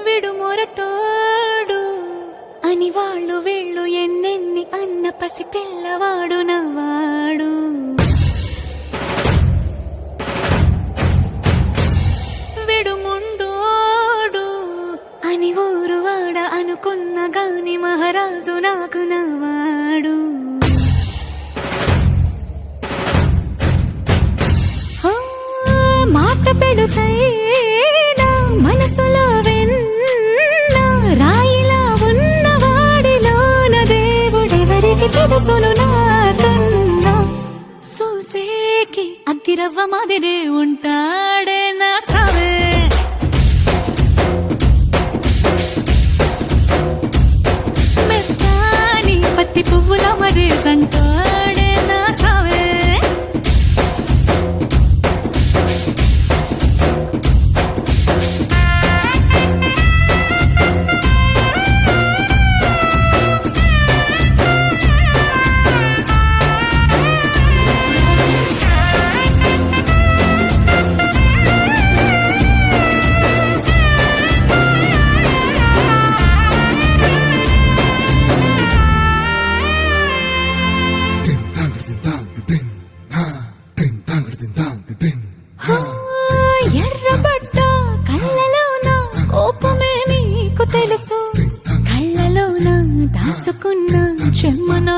విడు మొరటోడు అని వాళ్ళు వీళ్ళు ఎన్నెన్ని అన్న పసి పిల్లవాడు నవాడు. విడు ముండోడు అని ఊరు వాడ అనుకున్న గాని మహారాజు నాకు నవాడు. మాట పెడుసైనా మనసులో వెన్న రాయిలా ఉన్నవాడిలోన దేవుడెవరికి తెలుసును నాకన్నా. సూసేకి అగ్గిరవ్వ మాదిరే ఉంటాడే నా సవే. మెత్తాని పత్తి పువ్వుల మరే సంటాడే నా సవే. ఎర్రబడ్డ కళ్ళలోన కోపమే నీకు తెలుసు, కళ్ళలోన దాచుకున్న చెమ్మన